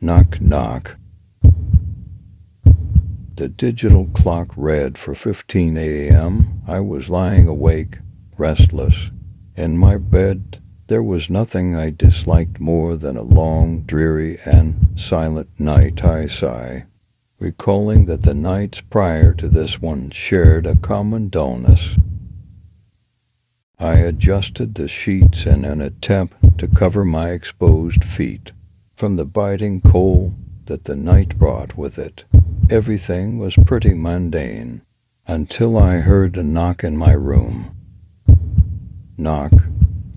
Knock, knock. The digital clock read for 15 a.m. I was lying awake, restless. In my bed, there was nothing I disliked more than a long, dreary, and silent night. I sigh, recalling that the nights prior to this one shared a common dullness. I adjusted the sheets in an attempt to cover my exposed feet from the biting cold that the night brought with it. Everything was pretty mundane until I heard a knock in my room. Knock,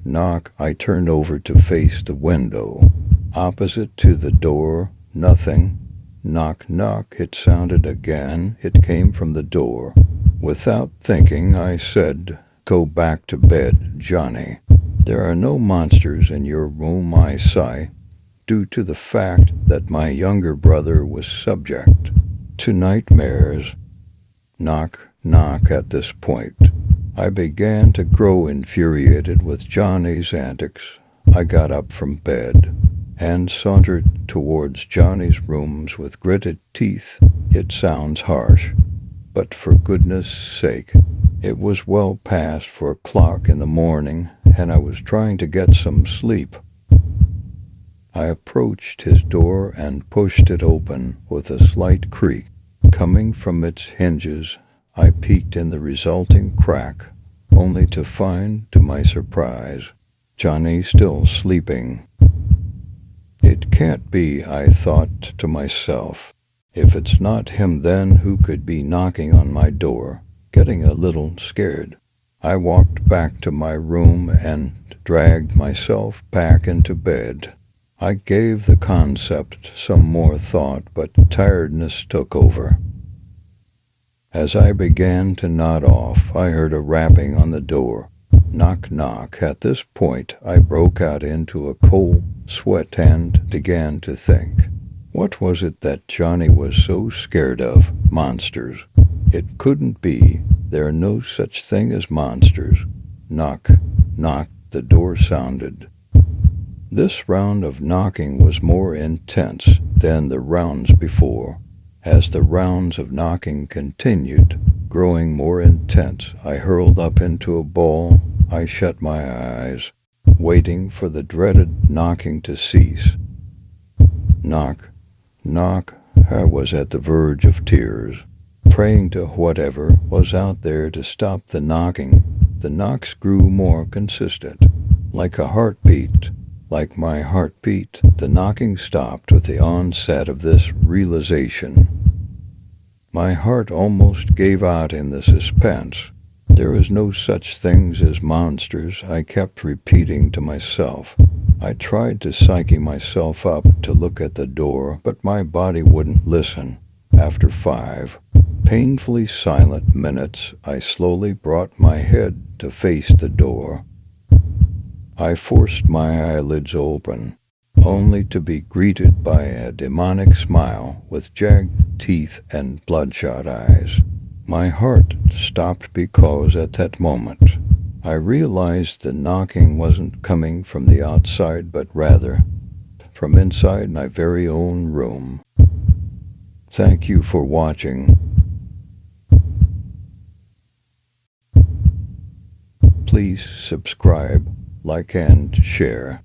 knock. I turned over to face the window. Opposite to the door, nothing. Knock, knock. It sounded again. It came from the door. Without thinking, I said, "Go back to bed, Johnny. There are no monsters in your room," I sigh, due to the fact that my younger brother was subject to nightmares. Knock, knock. At this point, I began to grow infuriated with Johnny's antics. I got up from bed and sauntered towards Johnny's rooms with gritted teeth. It sounds harsh, but for goodness sake, it was well past 4 o'clock in the morning, and I was trying to get some sleep. I approached his door and pushed it open with a slight creak coming from its hinges. I peeked in the resulting crack, only to find, to my surprise, Johnny still sleeping. It can't be, I thought to myself. If it's not him, then who could be knocking on my door? Getting a little scared, I walked back to my room and dragged myself back into bed. I gave the concept some more thought, but tiredness took over. As I began to nod off, I heard a rapping on the door. Knock, knock. At this point, I broke out into a cold sweat and began to think. What was it that Johnny was so scared of? Monsters. It couldn't be. There are no such thing as monsters. Knock, knock. The door sounded. This round of knocking was more intense than the rounds before. As the rounds of knocking continued, growing more intense, I hurled up into a ball. I shut my eyes, waiting for the dreaded knocking to cease. Knock, knock. I was at the verge of tears, praying to whatever was out there to stop the knocking. The knocks grew more consistent, like a heartbeat. Like my heartbeat, the knocking stopped with the onset of this realization. My heart almost gave out in the suspense. There is no such things as monsters, I kept repeating to myself. I tried to psyche myself up to look at the door, but my body wouldn't listen. After 5 painfully silent minutes, I slowly brought my head to face the door. I forced my eyelids open, only to be greeted by a demonic smile with jagged teeth and bloodshot eyes. My heart stopped because at that moment, I realized the knocking wasn't coming from the outside, but rather from inside my very own room. Thank you for watching. Please subscribe, like, and share.